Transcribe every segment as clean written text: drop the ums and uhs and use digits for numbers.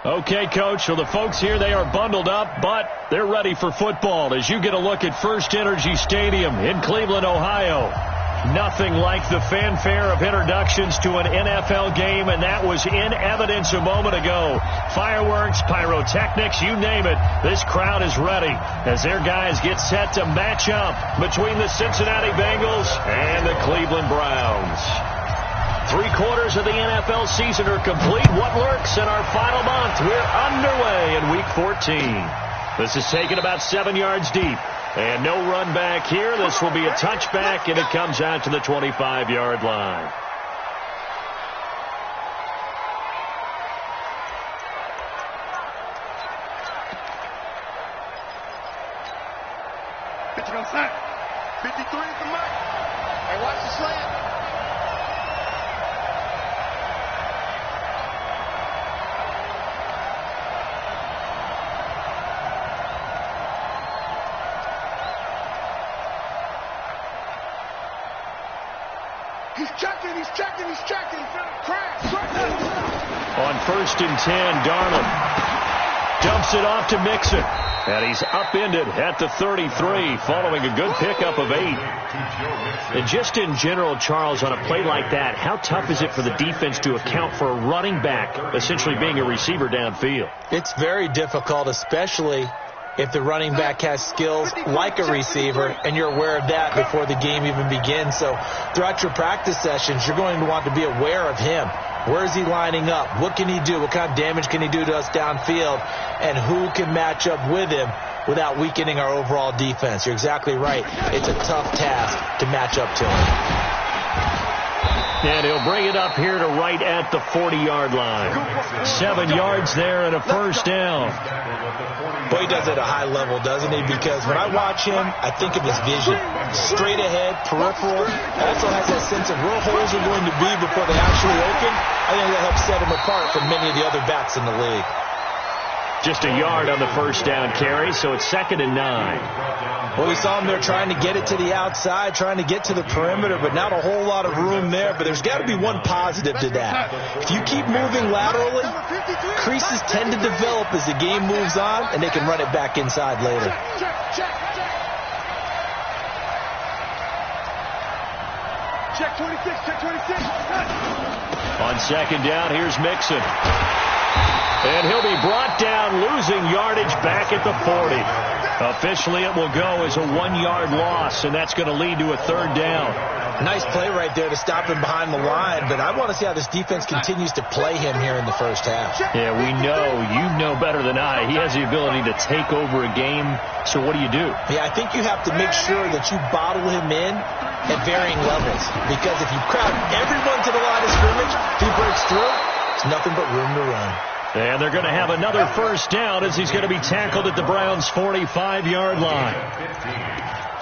Okay, Coach, so the folks here, they are bundled up, but they're ready for football as you get a look at First Energy Stadium in Cleveland, Ohio. Nothing like the fanfare of introductions to an NFL game, and that was in evidence a moment ago. Fireworks, pyrotechnics, you name it. This crowd is ready as their guys get set to match up between the Cincinnati Bengals and the Cleveland Browns. 3/4 of the NFL season are complete. What lurks in our final month? We're underway in Week 14. This is taken about 7 yards deep. And no run back here. This will be a touchback, and it comes out to the 25-yard line. Pitching on snap. 53 from Mike. Hey, watch the slant. He's checking. Crash. On 1st and 10, Darnold dumps it off to Mixon. And he's upended at the 33 following a good pickup of 8. And just in general, Charles, on a play like that, how tough is it for the defense to account for a running back essentially being a receiver downfield? It's very difficult, especially if the running back has skills like a receiver, and you're aware of that before the game even begins. So throughout your practice sessions, you're going to want to be aware of him. Where is he lining up? What can he do? What kind of damage can he do to us downfield? And who can match up with him without weakening our overall defense? You're exactly right. It's a tough task to match up to him. And he'll bring it up here to right at the 40-yard line. 7 yards there and a first down. Boy, he does it at a high level, doesn't he? Because when I watch him, I think of his vision. Straight ahead, peripheral. Also has that sense of where holes are going to be before they actually open. I think that helps set him apart from many of the other backs in the league. Just a yard on the first down carry, so it's 2nd and 9. Well, we saw him there trying to get it to the outside, trying to get to the perimeter, but not a whole lot of room there. But there's got to be one positive to that. If you keep moving laterally, creases tend to develop as the game moves on, and they can run it back inside later. Check 26. On 2nd down, here's Mixon. And he'll be brought down, losing yardage back at the 40. Officially, it will go as a 1-yard loss, and that's going to lead to a 3rd down. Nice play right there to stop him behind the line, but I want to see how this defense continues to play him here in the first half. Yeah, we know. You know better than I. He has the ability to take over a game, so what do you do? Yeah, I think you have to make sure that you bottle him in at varying levels, because if you crowd everyone to the line of scrimmage, if he breaks through, it's nothing but room to run. And they're going to have another first down as he's going to be tackled at the Browns' 45-yard line.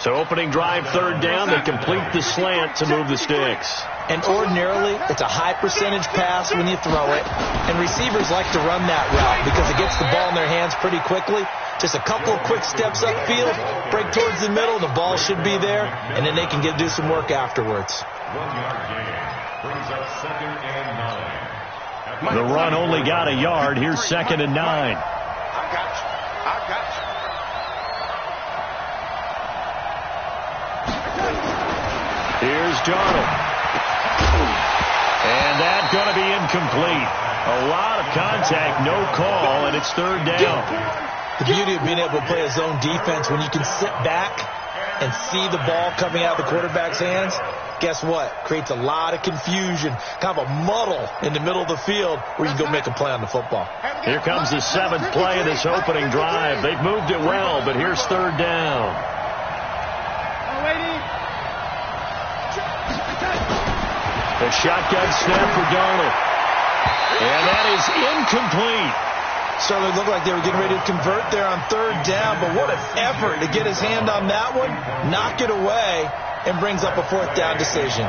So opening drive, 3rd down, they complete the slant to move the sticks. And ordinarily, it's a high percentage pass when you throw it. And receivers like to run that route because it gets the ball in their hands pretty quickly. Just a couple of quick steps upfield, break towards the middle, the ball should be there, and then they can do some work afterwards. 1-yard gain brings up 2nd and 9. The run only got a yard. Here's 2nd and 9. I got you. Here's Darnold. And that's going to be incomplete. A lot of contact, no call, and it's 3rd down. The beauty of being able to play a zone defense when you can sit back and see the ball coming out of the quarterback's hands, guess what? Creates a lot of confusion, kind of a muddle in the middle of the field where you can go make a play on the football. Here comes the 7th play of this opening drive. They've moved it well, but here's 3rd down. The shotgun snap for Darnold. And that is incomplete. Certainly looked like they were getting ready to convert there on 3rd down, but what an effort to get his hand on that one, knock it away, and brings up a 4th down decision.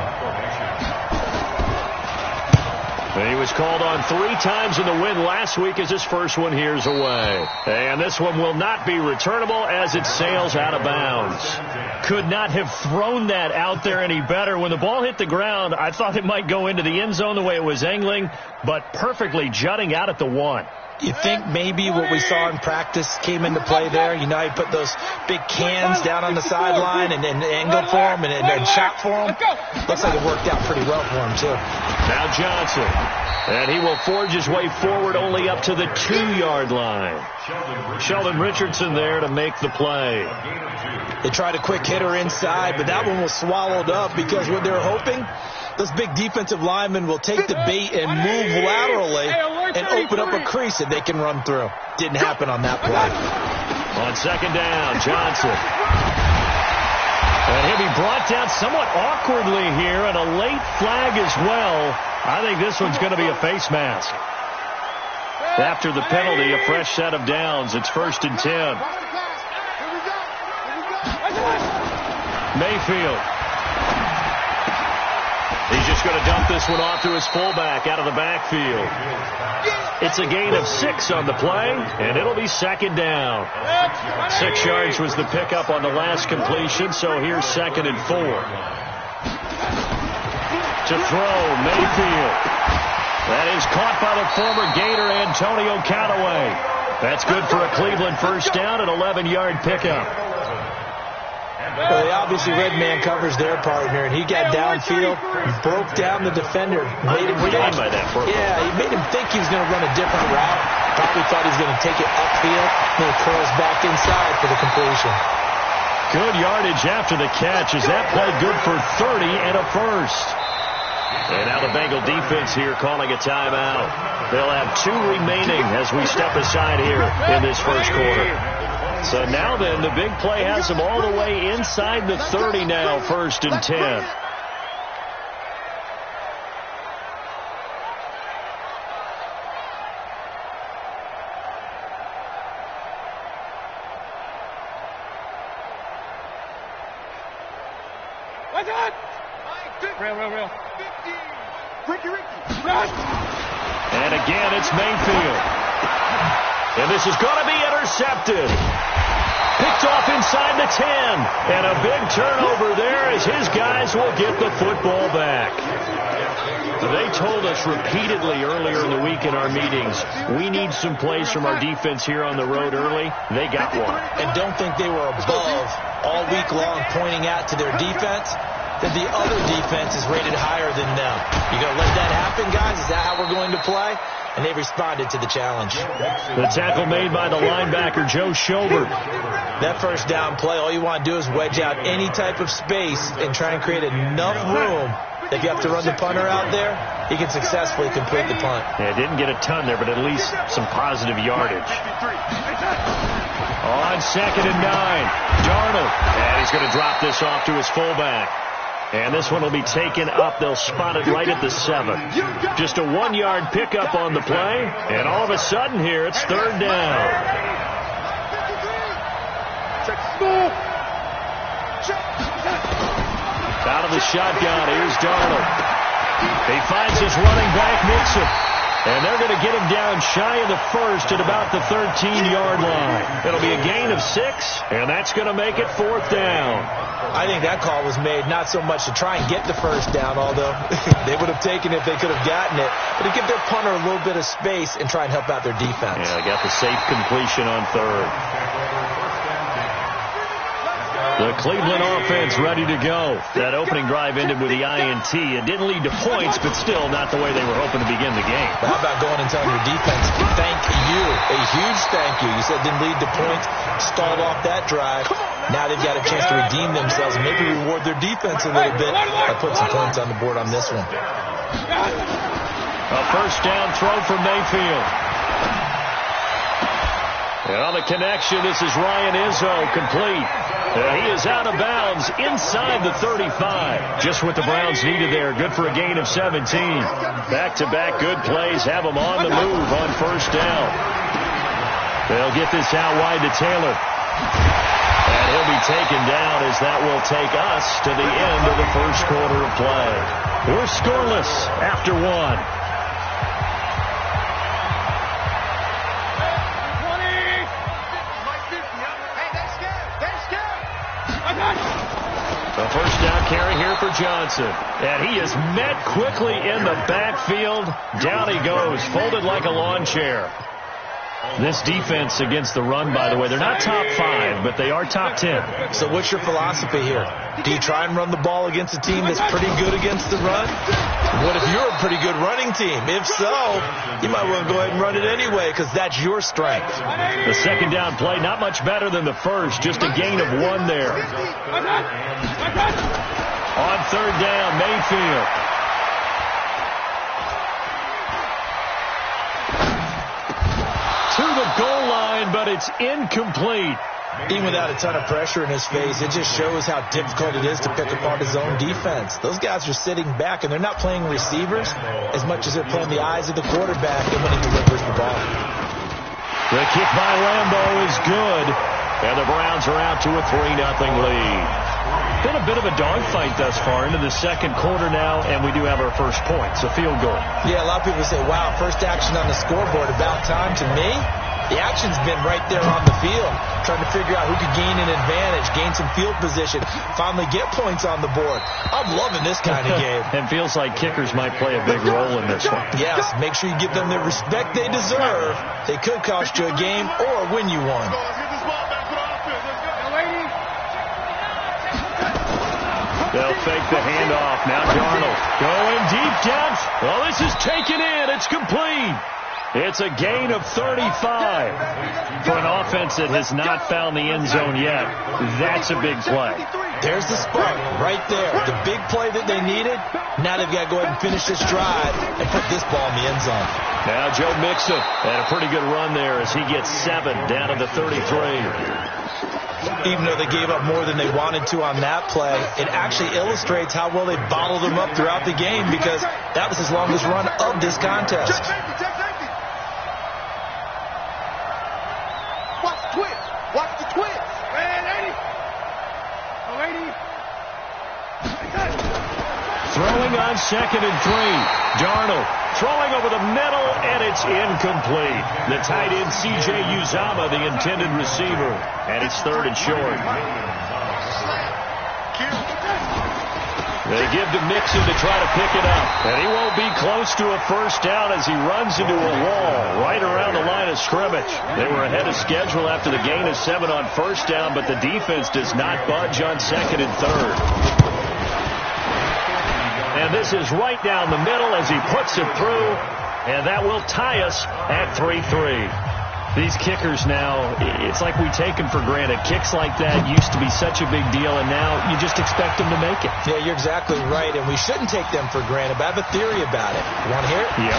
He was called on 3 times in the win last week as his first one here's away. And this one will not be returnable as it sails out of bounds. Could not have thrown that out there any better. When the ball hit the ground, I thought it might go into the end zone the way it was angling, but perfectly jutting out at the 1. You think maybe what we saw in practice came into play there? You know, he put those big cans down on the sideline and angled for him and shot for him. Looks like it worked out pretty well for him, too. Now Johnson. And he will forge his way forward only up to the 2-yard line. Sheldon Richardson there to make the play. They tried a quick hitter inside, but that one was swallowed up because what they're hoping, those big defensive linemen will take the bait and move laterally and open up a crease that they can run through. Didn't happen on that play. On second down, Johnson. And he'll be brought down somewhat awkwardly here, and a late flag as well. I think this one's going to be a face mask. After the penalty, a fresh set of downs. It's 1st and 10. Mayfield. He's just going to dump this one off to his fullback out of the backfield. It's a gain of 6 on the play, and it'll be second down. 6 yards was the pickup on the last completion, so here's 2nd and 4. To throw, Mayfield. That is caught by the former Gator, Antonio Callaway. That's good for a Cleveland first down, an 11-yard pickup. Well, they obviously read man covers their partner, and he got downfield, broke down the defender, made him think. He made him think he was going to run a different route. Probably thought he was going to take it upfield, then it curls back inside for the completion. Good yardage after the catch. Is that play good for 30 and a first? And now the Bengal defense here calling a timeout. They'll have 2 remaining as we step aside here in this first quarter. So now then, the big play has them all the way inside the 30 now, 1st and 10. Real. Ricky. And again, it's Mayfield. And this is going to be intercepted. Picked off inside the 10. And a big turnover there as his guys will get the football back. They told us repeatedly earlier in the week in our meetings, we need some plays from our defense here on the road early. They got one. And don't think they were above all week long pointing out to their defense that the other defense is rated higher than them. You going to let that happen, guys? Is that how we're going to play? And they responded to the challenge. The tackle made by the linebacker, Joe Schobert. That first down play, all you want to do is wedge out any type of space and try and create enough room that if you have to run the punter out there, he can successfully complete the punt. Yeah, didn't get a ton there, but at least some positive yardage. On 2nd and 9, Darnold. And he's going to drop this off to his fullback. And this one will be taken up. They'll spot it right at the 7. Just a 1-yard pickup on the play. And all of a sudden here, it's 3rd down. Out of the shotgun, here's Darnold. He finds his running back, Nixon. And they're going to get him down shy of the 1st at about the 13-yard line. It'll be a gain of 6, and that's going to make it 4th down. I think that call was made not so much to try and get the first down, although they would have taken it if they could have gotten it, but to give their punter a little bit of space and try and help out their defense. Yeah, they got the safe completion on 3rd. The Cleveland offense ready to go. That opening drive ended with the INT. It didn't lead to points, but still not the way they were hoping to begin the game. How about going and telling your defense, thank you, a huge thank you. You said didn't lead to points, stalled off that drive. Now they've got a chance to redeem themselves and maybe reward their defense a little bit by putting some points on the board on this one. A first down throw from Mayfield. And on the connection, this is Ryan Izzo, complete. He is out of bounds inside the 35. Just what the Browns needed there. Good for a gain of 17. Back-to-back good plays have them on the move on first down. They'll get this out wide to Taylor. And he'll be taken down as that will take us to the end of the first quarter of play. We're scoreless after 1. A first down carry here for Johnson. And he is met quickly in the backfield. Down he goes, folded like a lawn chair. This defense against the run, by the way, they're not top 5, but they are top 10. So what's your philosophy here? Do you try and run the ball against a team that's pretty good against the run? What if you're a pretty good running team? If so, you might want to go ahead and run it anyway because that's your strength. The second down play, not much better than the first, just a gain of 1 there. On third down, Mayfield. To the goal line, but it's incomplete. Even without a ton of pressure in his face, it just shows how difficult it is to pick apart his own defense. Those guys are sitting back, and they're not playing receivers as much as they're playing the eyes of the quarterback and when he delivers the ball. The kick by Lambeau is good, and the Browns are out to a 3-0 lead. Been a bit of a dogfight thus far into the second quarter now, and we do have our first points, a field goal. Yeah, a lot of people say, wow, first action on the scoreboard, about time. To me, the action's been right there on the field, trying to figure out who could gain an advantage, gain some field position, finally get points on the board. I'm loving this kind of game. And feels like kickers might play a big role in this one. Yes, make sure you give them the respect they deserve. They could cost you a game or win you one. They'll fake the handoff. Now Darnold going deep depth. Well, this is taken in. It's complete. It's a gain of 35. For an offense that has not found the end zone yet, that's a big play. There's the spark right there. The big play that they needed. Now they've got to go ahead and finish this drive and put this ball in the end zone. Now Joe Mixon had a pretty good run there as he gets 7 down to the 33. Even though they gave up more than they wanted to on that play, it actually illustrates how well they bottled them up throughout the game because that was his longest run of this contest. Watch the twist. Watch the twist. Throwing on 2nd and 3. Darnold throwing over the middle, and it's incomplete. The tight end, C.J. Uzomah, the intended receiver, and it's 3rd and short. They give to Mixon to try to pick it up, and he won't be close to a first down as he runs into a wall right around the line of scrimmage. They were ahead of schedule after the gain of 7 on first down, but the defense does not budge on 2nd and 3rd. And this is right down the middle as he puts it through, and that will tie us at 3-3. These kickers now, it's like we take them for granted. Kicks like that used to be such a big deal, and now you just expect them to make it. Yeah, you're exactly right, and we shouldn't take them for granted, but I have a theory about it. You want to hear it? Yeah.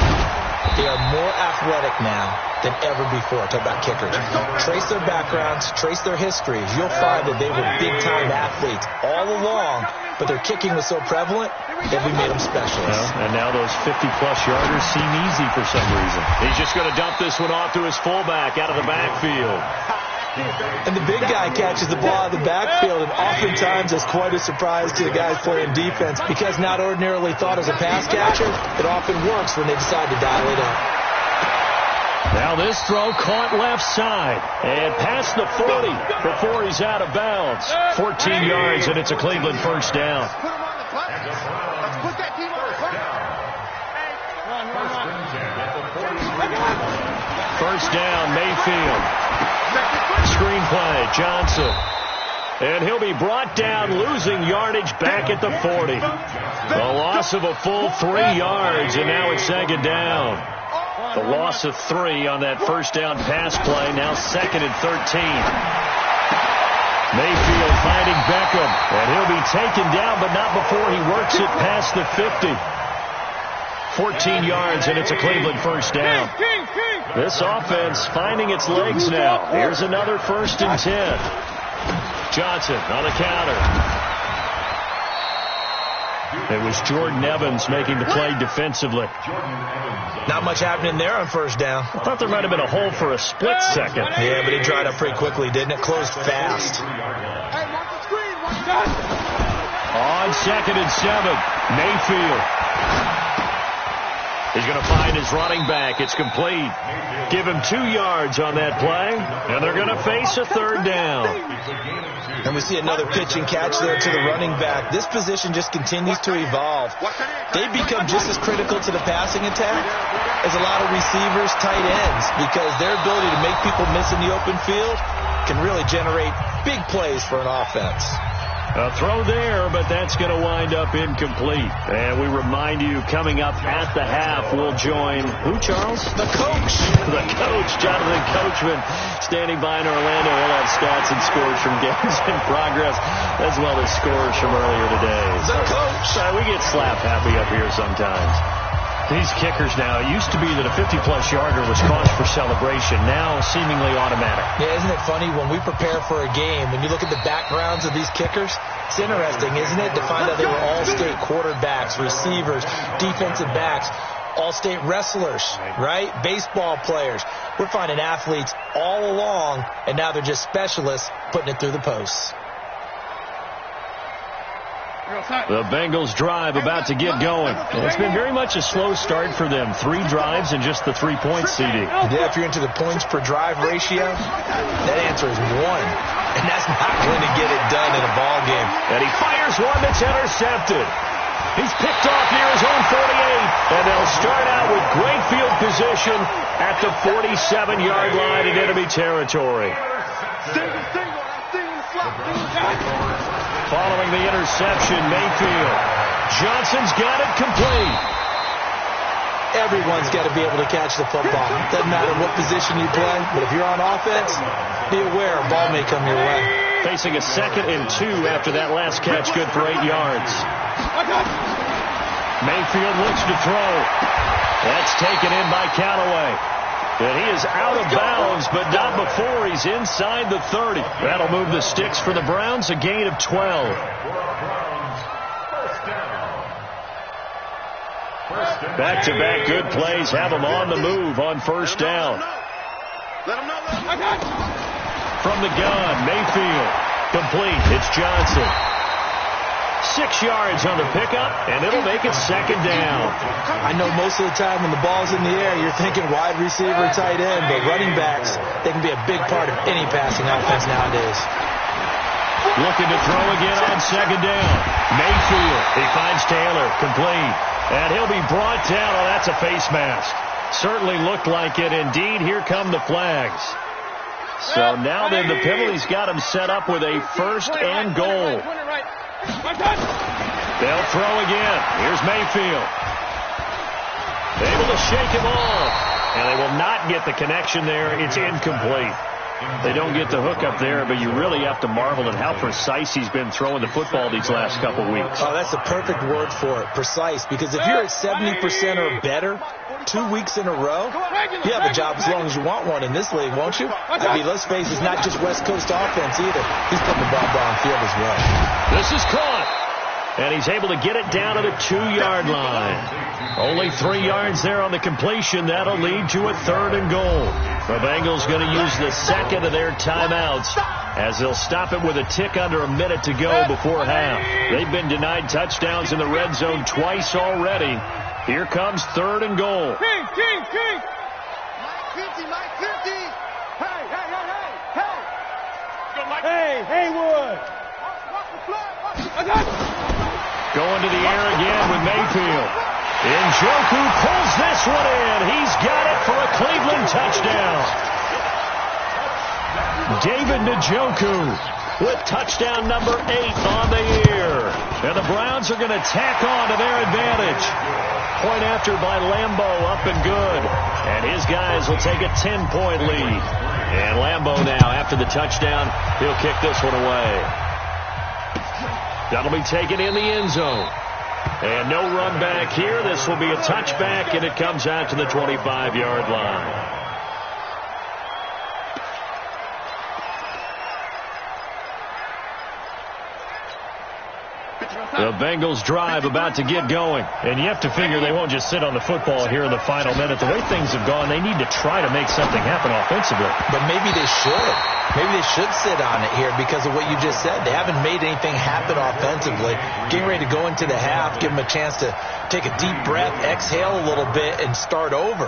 They are more athletic now than ever before. Talk about kickers. Trace their backgrounds, trace their histories. You'll find that they were big-time athletes all along, but their kicking was so prevalent that we made them specialists. Well, and now those 50-plus yarders seem easy for some reason. He's just going to dump this one off to his fullback out of the backfield. And the big guy catches the ball out of the backfield, and oftentimes it's quite a surprise to the guys playing defense because not ordinarily thought as a pass catcher, it often works when they decide to dial it up. Now this throw caught left side and past the 40 before he's out of bounds. 14 yards, and it's a Cleveland first down. First down, Mayfield. Screenplay, Johnson. And he'll be brought down, losing yardage back at the 40. The loss of a full 3 yards, and now it's 2nd down. The loss of 3 on that first down pass play, now 2nd and 13. Mayfield finding Beckham, and he'll be taken down, but not before he works it past the 50. 14 yards, and it's a Cleveland first down. This offense finding its legs now. Here's another 1st and 10. Johnson on the counter. It was Jordan Evans making the play defensively. Not much happening there on first down. I thought there might have been a hole for a split second. Yeah, but it dried up pretty quickly, didn't it? Closed fast. On 2nd and 7, Mayfield. He's going to find his running back. It's complete. Give him 2 yards on that play, and they're going to face a third down. And we see another pitch and catch there to the running back. This position just continues to evolve. They become just as critical to the passing attack as a lot of receivers, tight ends, because their ability to make people miss in the open field can really generate big plays for an offense. A throw there, but that's going to wind up incomplete. And we remind you, coming up at the half, we'll join who, Charles? The coach. The coach, Jonathan Coachman, standing by in Orlando. He'll have stats and scores from games in progress, as well as scores from earlier today. The coach. We get slap happy up here sometimes. These kickers now, it used to be that a 50-plus yarder was cause for celebration. Now, seemingly automatic. Yeah, isn't it funny when we prepare for a game, when you look at the backgrounds of these kickers, it's interesting, isn't it, to find out they were all-state quarterbacks, receivers, defensive backs, all-state wrestlers, right? Baseball players. We're finding athletes all along, and now they're just specialists putting it through the posts. The Bengals drive about to get going. It's been very much a slow start for them. 3 drives and just the 3 points, CD. Yeah, if you're into the points per drive ratio, that answer is 1. And that's not going to get it done in a ball game. And he fires one that's intercepted. He's picked off near his own 48. And they'll start out with great field position at the 47-yard line in enemy territory. Following the interception, Mayfield. Johnson's got it complete. Everyone's got to be able to catch the football. Doesn't matter what position you play, but if you're on offense, be aware a ball may come your way. Facing a 2nd and 2 after that last catch, good for 8 yards. Mayfield looks to throw. That's taken in by Callaway. And he is out of bounds, but not before he's inside the 30. That'll move the sticks for the Browns, a gain of 12. Back-to-back good plays have them on the move on first down. From the gun, Mayfield. Complete. It's Johnson. 6 yards on the pickup, and it'll make it 2nd down. I know most of the time when the ball's in the air, you're thinking wide receiver, tight end, but running backs, they can be a big part of any passing offense nowadays. Looking to throw again on 2nd down. Mayfield, he finds Taylor, complete. And he'll be brought down. Oh, that's a face mask. Certainly looked like it. Indeed, here come the flags. So now then the penalty's got him set up with a 1st and goal. They'll throw again. Here's Mayfield. Able to shake him off. And they will not get the connection there. It's incomplete. They don't get the hook up there, but you really have to marvel at how precise he's been throwing the football these last couple weeks. Oh, that's the perfect word for it, precise. Because if you're at 70% or better 2 weeks in a row, you have a job as long as you want one in this league, won't you? I mean, let's face it, it's not just West Coast offense either. He's putting the ball downfield as well. This is caught. And he's able to get it down to the 2-yard line. Only 3 yards there on the completion. That'll lead to a 3rd and goal. The Bengals going to use the 2nd of their timeouts as they'll stop it with a tick under a minute to go before half. They've been denied touchdowns in the red zone twice already. Here comes 3rd and goal. King. Mike 50. Hey. Haywood. Going to the air again with Mayfield. Njoku pulls this one in. He's got it for a Cleveland touchdown. David Njoku with touchdown number 8 on the year. And the Browns are going to tack on to their advantage. Point after by Lambeau, up and good. And his guys will take a 10-point lead. And Lambeau now, after the touchdown, he'll kick this one away. That'll be taken in the end zone. And no run back here. This will be a touchback, and it comes out to the 25-yard line. The Bengals drive about to get going. And you have to figure they won't just sit on the football here in the final minute. The way things have gone, they need to try to make something happen offensively. But maybe they should. Maybe they should sit on it here because of what you just said. They haven't made anything happen offensively. Getting ready to go into the half, give them a chance to take a deep breath, exhale a little bit, and start over.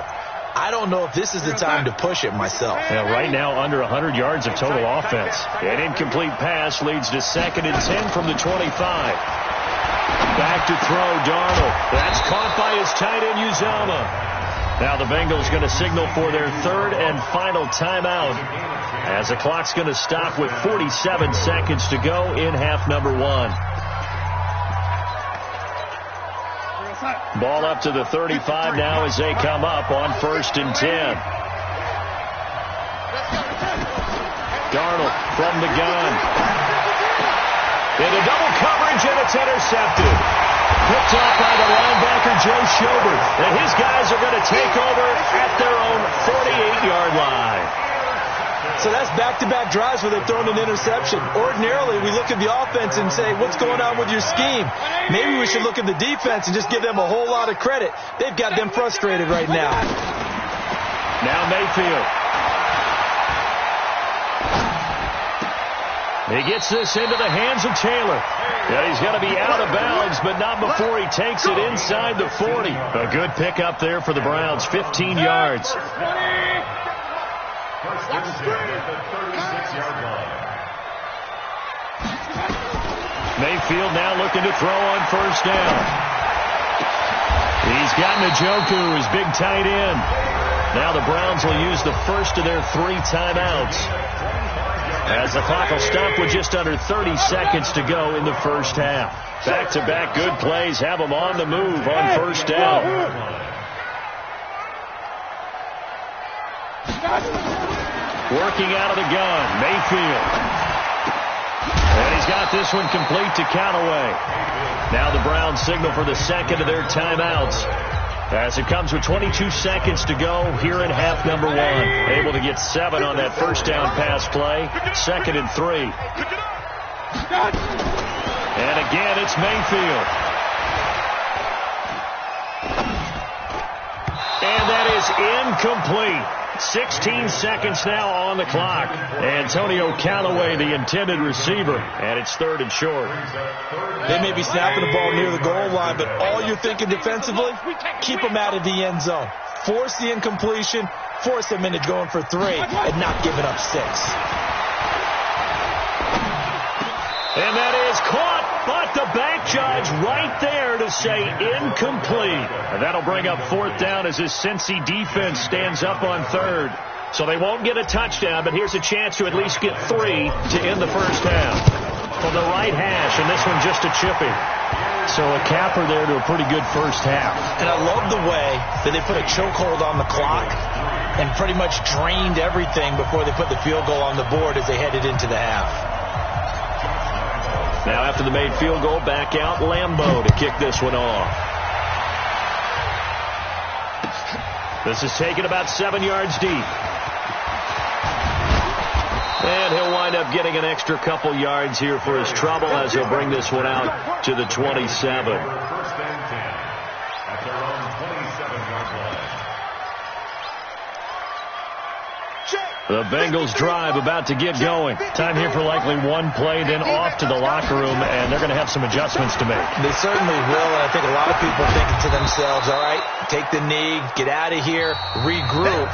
I don't know if this is the time to push it myself. Yeah, right now, under 100 yards of total offense. An incomplete pass leads to 2nd and 10 from the 25. Back to throw, Darnold. That's caught by his tight end, Uzama. Now the Bengals going to signal for their 3rd and final timeout, as the clock's going to stop with 47 seconds to go in half number 1. Ball up to the 35 now as they come up on 1st and 10. Darnold from the gun. Into double coverage, and it's intercepted. Picked off by the linebacker, Joe Schobert. And his guys are going to take over at their own 48-yard line. So that's back-to-back drives where they've thrown an interception. Ordinarily, we look at the offense and say, what's going on with your scheme? Maybe we should look at the defense and just give them a whole lot of credit. They've got them frustrated right now. Now Mayfield. He gets this into the hands of Taylor. Yeah, he's got to be out of bounds, but not before he takes it inside the 40. A good pickup there for the Browns, 15 yards. First and 10 at the 36-yard line. Mayfield now looking to throw on 1st down. He's got Njoku, his big tight end. Now the Browns will use the first of their 3 timeouts, as the clock will stop with just under 30 seconds to go in the first half. Back-to-back good plays have them on the move on 1st down. Working out of the gun, Mayfield. And he's got this one complete to Callaway. Now the Browns signal for the 2nd of their timeouts, as it comes with 22 seconds to go here in half number 1. Able to get 7 on that 1st down pass play. 2nd and 3. And again, it's Mayfield. And that is incomplete. 16 seconds now on the clock. Antonio Callaway, the intended receiver, and it's 3rd and short. They may be snapping the ball near the goal line, but all you're thinking defensively, keep them out of the end zone. Force the incompletion, force them into going for 3, and not giving up 6. And that is caught, but the back judge right there to say incomplete. And that'll bring up 4th down as this Cincy defense stands up on 3rd. So they won't get a touchdown, but here's a chance to at least get 3 to end the first half. From the right hash, and this one just a chipping. So a capper there to a pretty good first half. And I love the way that they put a chokehold on the clock and pretty much drained everything before they put the field goal on the board as they headed into the half. Now after the made field goal, back out Lambeau to kick this one off. This is taken about 7 yards deep. And he'll wind up getting an extra couple yards here for his trouble as he'll bring this one out to the 27. 1st and 10 at their own 27-yard line. The Bengals drive about to get going. Time here for likely one play, then off to the locker room, and they're going to have some adjustments to make. They certainly will, and I think a lot of people are thinking to themselves, all right, take the knee, get out of here, regroup.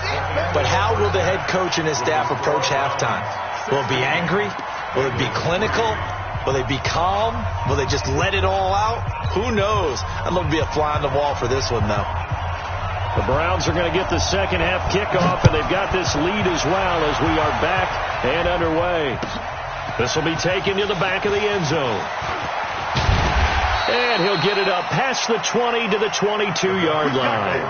But how will the head coach and his staff approach halftime? Will it be angry? Will it be clinical? Will they be calm? Will they just let it all out? Who knows? I'd love to be a fly on the wall for this one, though. The Browns are going to get the second half kickoff, and they've got this lead as well as we are back and underway. This will be taken to the back of the end zone. And he'll get it up past the 20 to the 22-yard line.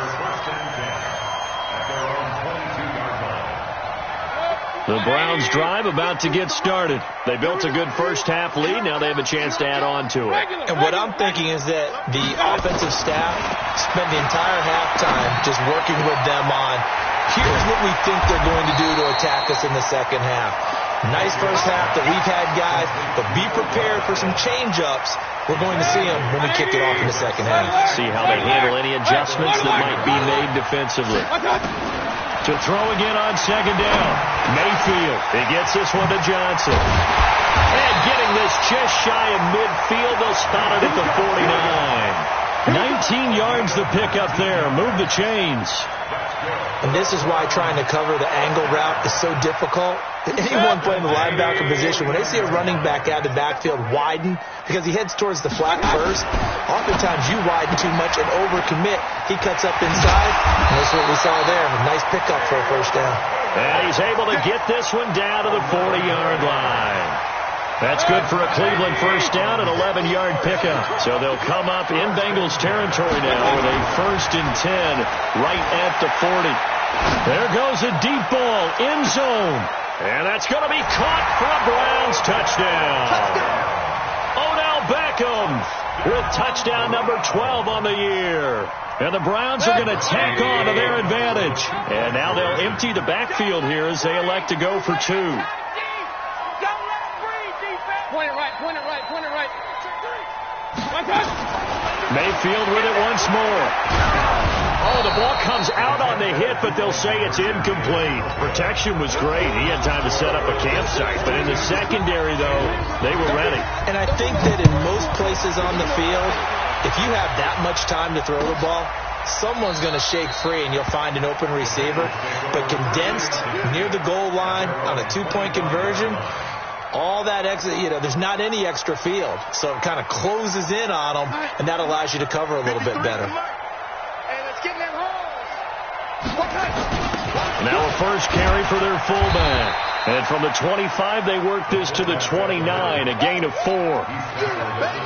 The Browns drive about to get started. They built a good first half lead. Now they have a chance to add on to it. And what I'm thinking is that the offensive staff spent the entire halftime just working with them on, here's what we think they're going to do to attack us in the second half. Nice first half that we've had, guys, but be prepared for some change-ups. We're going to see them when we kick it off in the second half. See how they handle any adjustments that might be made defensively. To throw again on second down. Mayfield. He gets this one to Johnson. And getting this just shy of midfield. They'll spot it at the 49. 19 yards the pickup there. Move the chains. And this is why trying to cover the angle route is so difficult. Anyone playing the linebacker position, when they see a running back out of the backfield widen, because he heads towards the flat first, oftentimes you widen too much and overcommit. He cuts up inside, and that's what we saw there. A nice pickup for a first down. And he's able to get this one down to the 40-yard line. That's good for a Cleveland first down, an 11-yard pickup. So they'll come up in Bengals territory now with a 1st and 10 right at the 40. There goes a deep ball, end zone. And that's going to be caught for a Browns touchdown. Odell Beckham with touchdown number 12 on the year. And the Browns are going to tack on to their advantage. And now they'll empty the backfield here as they elect to go for 2. Point it right, point it right, point it right. Mayfield with it once more. Oh, the ball comes out on the hit, but they'll say it's incomplete. Protection was great. He had time to set up a campsite. But in the secondary, though, they were ready. And I think that in most places on the field, if you have that much time to throw the ball, someone's going to shake free and you'll find an open receiver. But condensed near the goal line on a 2-point conversion, all that extra, there's not any extra field. So it kind of closes in on them, and that allows you to cover a little bit better. Now a first carry for their fullback. And from the 25, they work this to the 29, a gain of 4.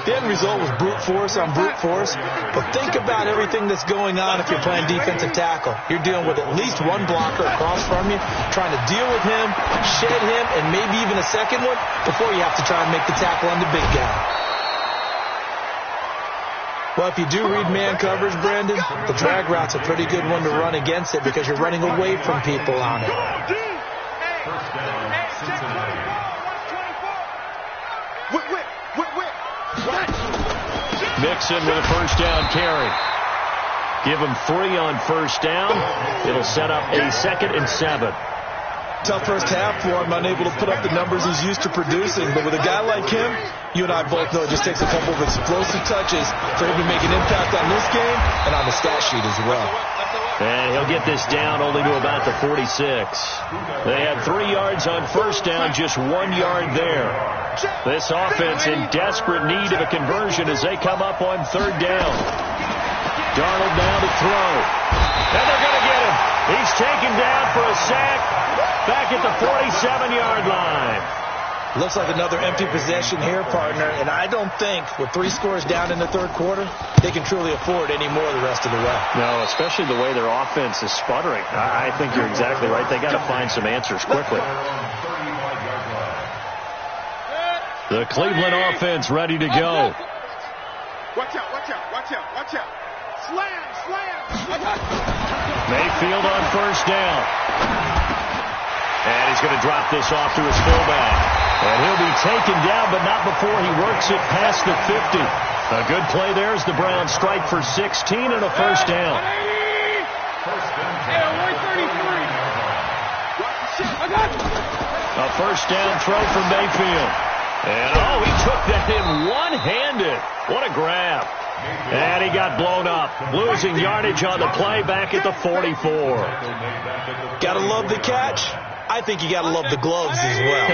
The end result was brute force on brute force. But think about everything that's going on if you're playing defensive tackle. You're dealing with at least one blocker across from you, trying to deal with him, shed him, and maybe even a second one before you have to try and make the tackle on the big guy. Well, if you do read man coverage, Brandon, the drag route's a pretty good one to run against it because you're running away from people on it. Mixon with a first down carry. Give him 3 on first down. It'll set up a 2nd and 7. Tough first half for him, unable to put up the numbers he's used to producing. But with a guy like him, you and I both know it just takes a couple of explosive touches for him to make an impact on this game and on the stat sheet as well. And he'll get this down only to about the 46. They had 3 yards on first down, just 1 yard there. This offense in desperate need of a conversion as they come up on 3rd down. Darnold now to throw. And they're going to get him. He's taken down for a sack back at the 47-yard line. Looks like another empty possession here, partner. And I don't think, with 3 scores down in the 3rd quarter, they can truly afford any more the rest of the way. No, especially the way their offense is sputtering. I think you're exactly right. They got to find some answers quickly. The Cleveland offense ready to go. Watch out, watch out, watch out, watch out. Slam, slam. Mayfield on first down. And he's going to drop this off to his fullback. And he'll be taken down, but not before he works it past the 50. A good play there as the Browns strike for 16 and a first down. A first down throw from Mayfield. And, he took that in one-handed. What a grab. And he got blown up, losing yardage on the play back at the 44. Gotta love the catch. I think you gotta love the gloves as well.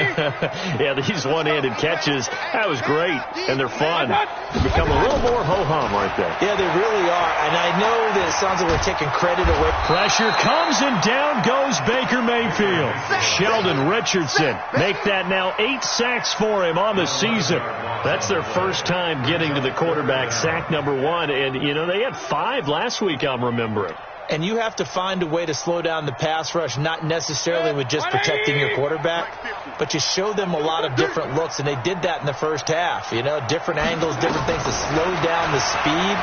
Yeah, these one-handed catches, that was great, and they're fun. They become a little more ho-hum right there. Yeah, they really are, and I know that it sounds like we're taking credit away. Pressure comes, and down goes Baker Mayfield. Sheldon Richardson make that now 8 sacks for him on the season. That's their first time getting to the quarterback, sack number 1, and, they had 5 last week, I'm remembering. And you have to find a way to slow down the pass rush, not necessarily with just protecting your quarterback, but you show them a lot of different looks, and they did that in the first half. Different angles, different things to slow down the speed.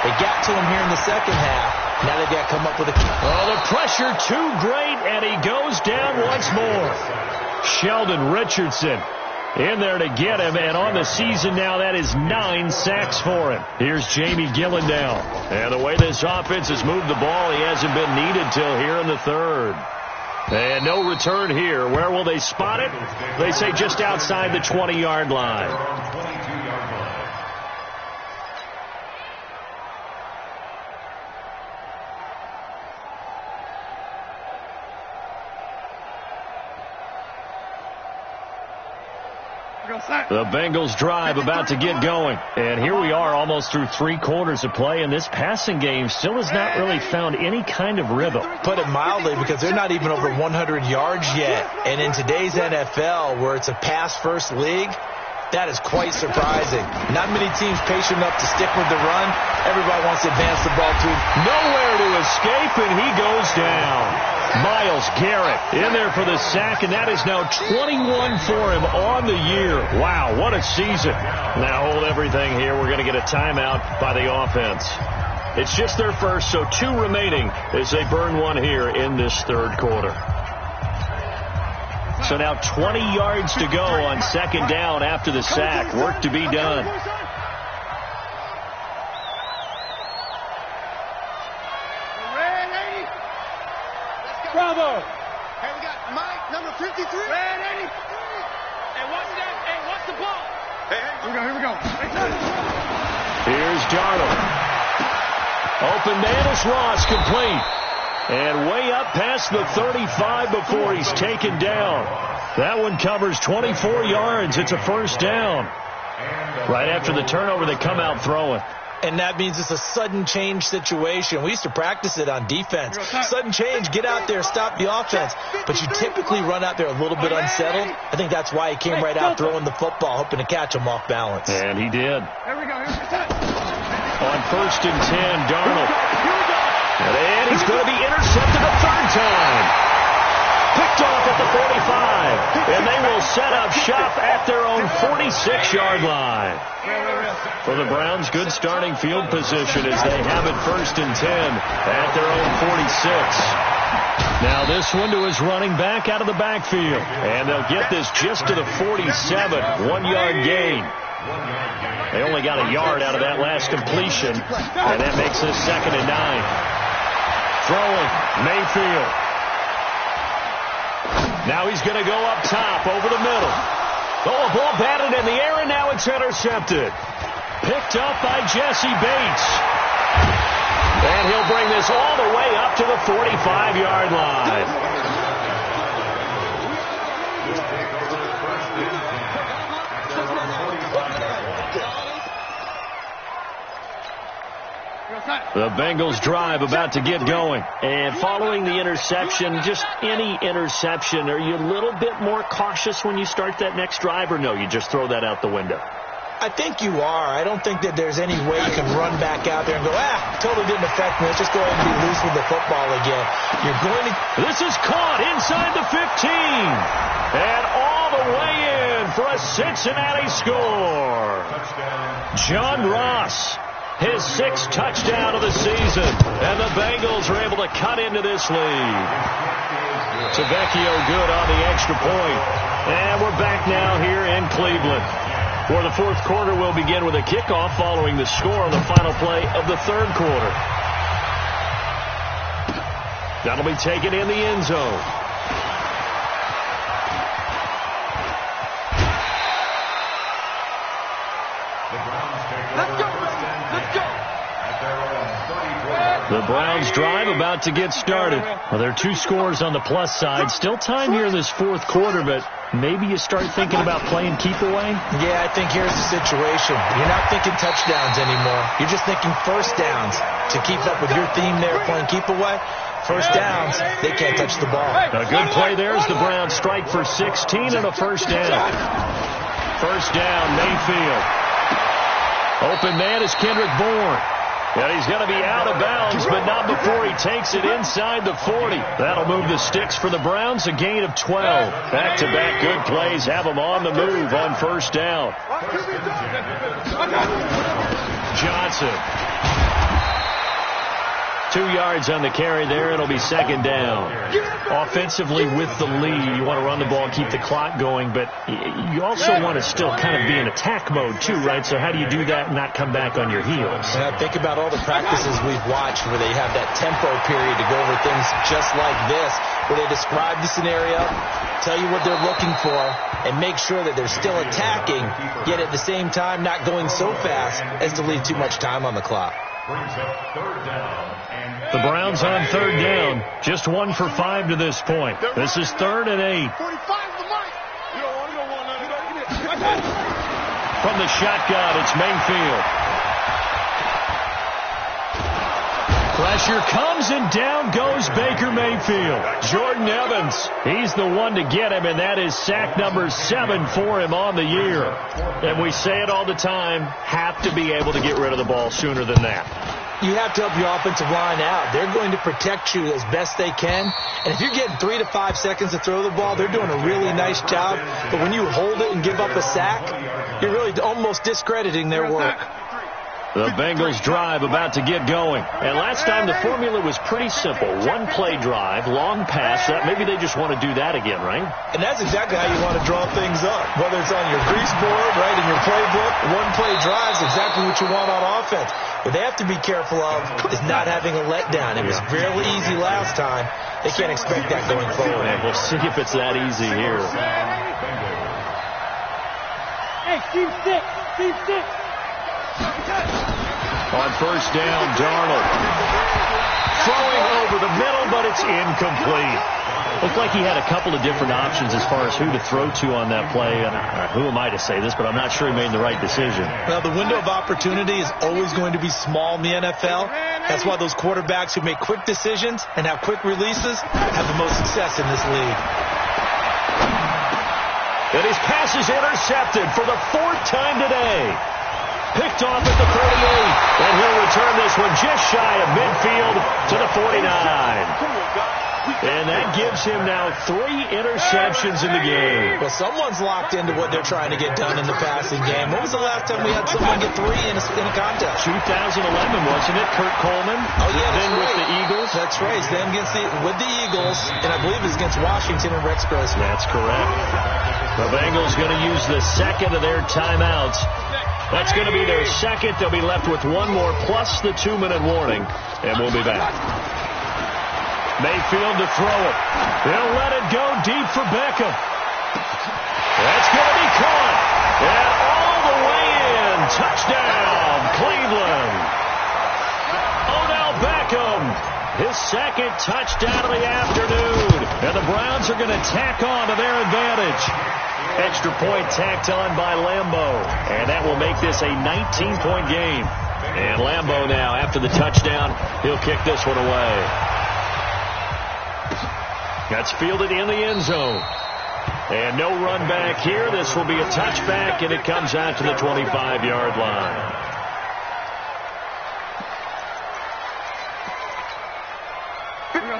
They got to him here in the second half. Now they've got to come up with a... Oh, the pressure too great, and he goes down once more. Sheldon Richardson in there to get him, and on the season now, that is 9 sacks for him. Here's Jamie Gillendown. And the way this offense has moved the ball, he hasn't been needed till here in the third. And no return here. Where will they spot it? They say just outside the 20-yard line. The Bengals drive about to get going. And here we are almost through 3 quarters of play, and this passing game still has not really found any kind of rhythm. Put it mildly, because they're not even over 100 yards yet. And in today's NFL, where it's a pass-first league, that is quite surprising. Not many teams patient enough to stick with the run. Everybody wants to advance the ball to him. Nowhere to escape, and he goes down. Myles Garrett in there for the sack, and that is now 21 for him on the year. Wow, what a season. Now hold everything here. We're going to get a timeout by the offense. It's just their first, so 2 remaining as they burn one here in this third quarter. So now 20 yards to go on second down after the sack. Work to be done. Bravo. Hey, we got Mike, number 53. Red 83. Hey, watch that. Hey, watch the ball. Hey, here we go. Here's Darnold. Open man is Ross, complete. And way up past the 35 before he's taken down. That one covers 24 yards. It's a first down. Right after the turnover, they come out throwing. And that means it's a sudden change situation. We used to practice it on defense. Sudden change, get out there, stop the offense. But you typically run out there a little bit unsettled. I think that's why he came right out throwing the football, hoping to catch him off balance. And he did. Here we go. On first and 10, Darnold. And he's going to be intercepted a third time. Picked off at the 45. And they will set up shop at their own 46-yard line. For the Browns, good starting field position as they have it first and 10 at their own 46. Now this one to his running back out of the backfield. And they'll get this just to the 47, 1-yard gain. They only got a yard out of that last completion, and that makes it second and 9. Throwing, Mayfield. Now he's going to go up top over the middle. Oh, a ball batted in the air, and now it's intercepted. Picked up by Jesse Bates. And he'll bring this all the way up to the 45-yard line. The Bengals drive about to get going. And following the interception, just any interception, are you a little bit more cautious when you start that next drive, or no, you just throw that out the window? I think you are. I don't think that there's any way you can run back out there and go, totally didn't affect me. Let's just go ahead and be loose with the football again. You're going to... This is caught inside the 15. And all the way in for a Cincinnati score. John Ross, his 6th touchdown of the season. And the Bengals are able to cut into this lead. Tavecchio good on the extra point. And we're back now here in Cleveland. For the fourth quarter, we'll begin with a kickoff following the score on the final play of the third quarter. That'll be taken in the end zone. Let's go. The Browns drive about to get started. Well, there are 2 scores on the plus side. Still time here in this fourth quarter, but maybe you start thinking about playing keep away? Yeah, I think here's the situation. You're not thinking touchdowns anymore. You're just thinking first downs. To keep up with your theme there, playing keep away, first downs, they can't touch the ball. A good play there as the Browns strike for 16 and a first down. First down, Mayfield. Open man is Kendrick Bourne. And he's going to be out of bounds, but not before he takes it inside the 40. That'll move the sticks for the Browns, a gain of 12. Back-to-back good plays have them on the move on first down. Johnson. 2 yards on the carry there. It'll be second down. Offensively with the lead, you want to run the ball, keep the clock going, but you also want to still kind of be in attack mode too, right? So how do you do that and not come back on your heels? Yeah, think about all the practices we've watched where they have that tempo period to go over things just like this, where they describe the scenario, tell you what they're looking for, and make sure that they're still attacking, yet at the same time not going so fast as to leave too much time on the clock. The Browns on third down. Just 1 for 5 to this point. This is 3rd and 8. From the shotgun, it's Mayfield. Pressure comes, and down goes Baker Mayfield. Jordan Evans, he's the one to get him, and that is sack number 7 for him on the year. And we say it all the time, have to be able to get rid of the ball sooner than that. You have to help your offensive line out. They're going to protect you as best they can. And if you're getting 3 to 5 seconds to throw the ball, they're doing a really nice job. But when you hold it and give up a sack, you're really almost discrediting their work. The Bengals drive about to get going. And last time the formula was pretty simple. 1 play drive, long pass. Maybe they just want to do that again, right? And that's exactly how you want to draw things up. Whether it's on your grease board, right, in your playbook, 1 play drive is exactly what you want on offense. What they have to be careful of is not having a letdown. It was fairly easy last time. They can't expect that going forward. And we'll see if it's that easy here. Hey, Steve Stick. Steve Stick. On first down, Darnold. Throwing over the middle, but it's incomplete. Looked like he had a couple of different options as far as who to throw to on that play. And who am I to say this, but I'm not sure he made the right decision. Well, the window of opportunity is always going to be small in the NFL. That's why those quarterbacks who make quick decisions and have quick releases have the most success in this league. And his pass is intercepted for the 4th time today. Picked off at the 38, and he'll return this one just shy of midfield to the 49. And that gives him now 3 interceptions in the game. Well, someone's locked into what they're trying to get done in the passing game. When was the last time we had someone get 3 in a contest? 2011, wasn't it? Kurt Coleman. Oh, yeah, then with right. the Eagles. That's right. It's them with the Eagles, and I believe it's against Washington and Rex Grossman. That's correct. The Bengals going to use the second of their timeouts. That's going to be their second. They'll be left with 1 more plus the 2-minute warning, and we'll be back. Mayfield to throw it. He'll let it go deep for Beckham. That's going to be caught. And all the way in. Touchdown, Cleveland. Odell Beckham. His second touchdown of the afternoon. And the Browns are going to tack on to their advantage. Extra point tacked on by Lambeau. And that will make this a 19-point game. And Lambeau now, after the touchdown, he'll kick this one away. That's fielded in the end zone. And no run back here. This will be a touchback, and it comes out to the 25-yard line.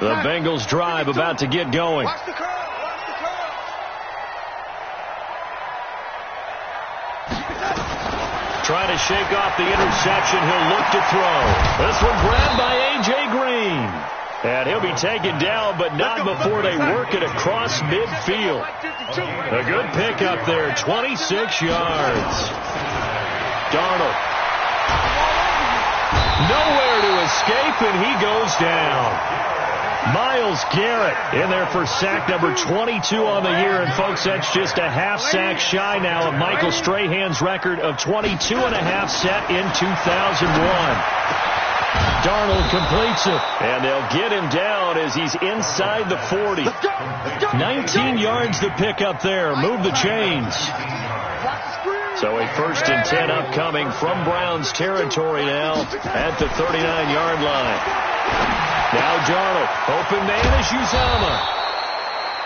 The Bengals drive about to get going. Watch the curl. Trying to shake off the interception. He'll look to throw. This one grabbed by A.J. Green. And he'll be taken down, but not before they work it across midfield. A good pickup there, 26 yards. Darnold. Nowhere to escape, and he goes down. Myles Garrett in there for sack number 22 on the year. And, folks, that's just a half sack shy now of Michael Strahan's record of 22 and a half set in 2001. Darnold completes it, and they'll get him down as he's inside the 40. 19 yards to pick up there. Move the chains. So a 1st and 10 upcoming from Browns territory now at the 39-yard line. Now Darnold, open man is Uzomah.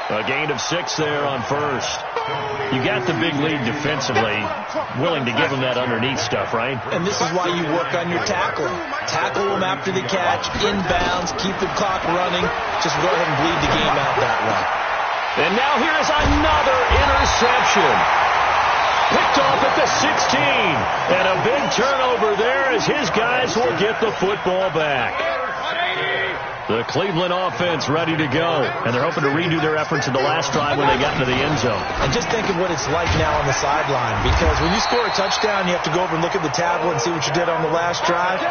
A gain of 6 there on first. You got the big lead defensively, willing to give them that underneath stuff, right? And this is why you work on your tackling. Tackle them after the catch, inbounds, keep the clock running. Just go ahead and bleed the game out that way. And now here's another interception. Picked off at the 16. And a big turnover there as his guys will get the football back. The Cleveland offense ready to go. And they're hoping to redo their efforts in the last drive when they got into the end zone. And just think of what it's like now on the sideline. Because when you score a touchdown, you have to go over and look at the tablet and see what you did on the last drive.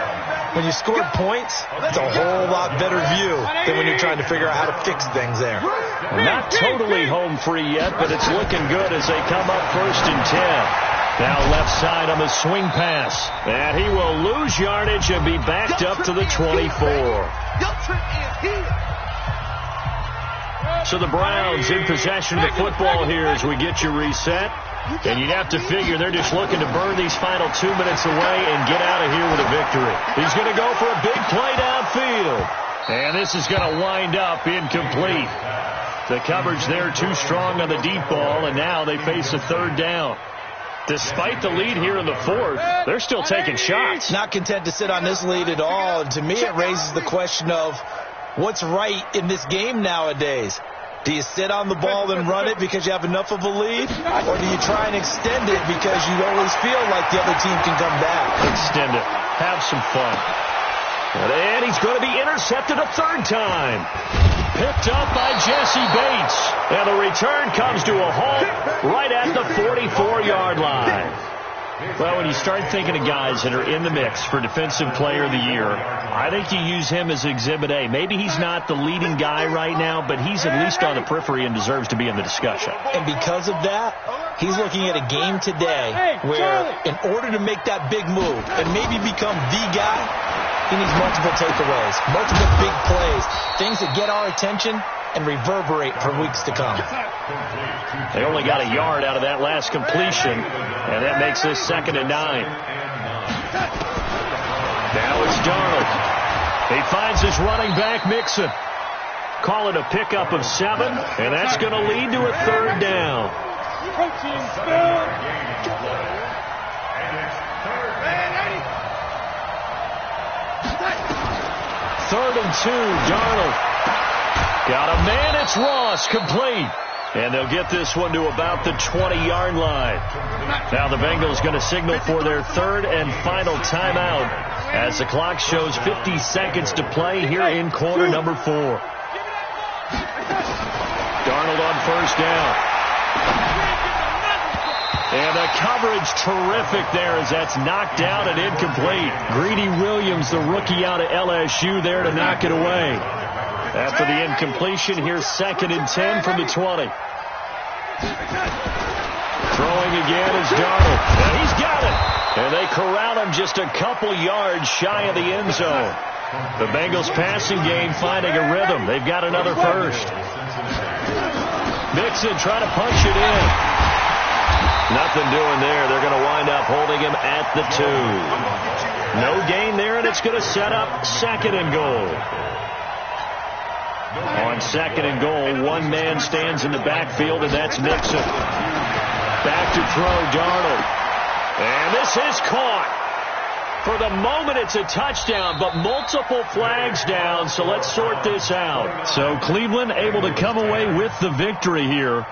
When you scored points, it's a whole lot better view than when you're trying to figure out how to fix things there. Not totally home free yet, but it's looking good as they come up 1st and 10. Now left side on the swing pass. And he will lose yardage and be backed up to the 24. So the Browns in possession of the football here as we get you reset. And you'd have to figure they're just looking to burn these final 2 minutes away and get out of here with a victory. He's going to go for a big play downfield. And this is going to wind up incomplete. The coverage there too strong on the deep ball, and now they face a 3rd down. Despite the lead here in the 4th, they're still taking shots. Not content to sit on this lead at all. And to me, it raises the question of what's right in this game nowadays. Do you sit on the ball and run it because you have enough of a lead? Or do you try and extend it because you always feel like the other team can come back? Extend it. Have some fun. And he's going to be intercepted a 3rd time. Picked up by Jesse Bates. And the return comes to a halt right at the 44-yard line. Well, when you start thinking of guys that are in the mix for Defensive Player of the Year, I think you use him as Exhibit A. Maybe he's not the leading guy right now, but he's at least on the periphery and deserves to be in the discussion. And because of that, he's looking at a game today where in order to make that big move and maybe become the guy, he needs multiple takeaways, multiple big plays, things that get our attention and reverberate for weeks to come. They only got a yard out of that last completion, and that makes this 2nd and 9. Now it's Darnold. He finds his running back, Mixon. Call it a pickup of 7, and that's going to lead to a 3rd down. 3rd and 2, Darnold. Got a man, it's Ross, complete. And they'll get this one to about the 20-yard line. Now the Bengals going to signal for their 3rd and final timeout as the clock shows 50 seconds to play here in quarter number 4. Darnold on 1st down. And the coverage terrific there as that's knocked down and incomplete. Greedy Williams, the rookie out of LSU, there to knock it away. After the incompletion, here's 2nd and 10 from the 20. Throwing again is Darnold. And he's got it. And they corral him just a couple yards shy of the end zone. The Bengals passing game finding a rhythm. They've got another first. Mixon trying to punch it in. Nothing doing there. They're going to wind up holding him at the 2. No gain there, and it's going to set up 2nd and goal. On 2nd and goal, one man stands in the backfield, and that's Mixon. Back to throw, Darnold. And this is caught. For the moment, it's a touchdown, but multiple flags down, so let's sort this out. So Cleveland able to come away with the victory here.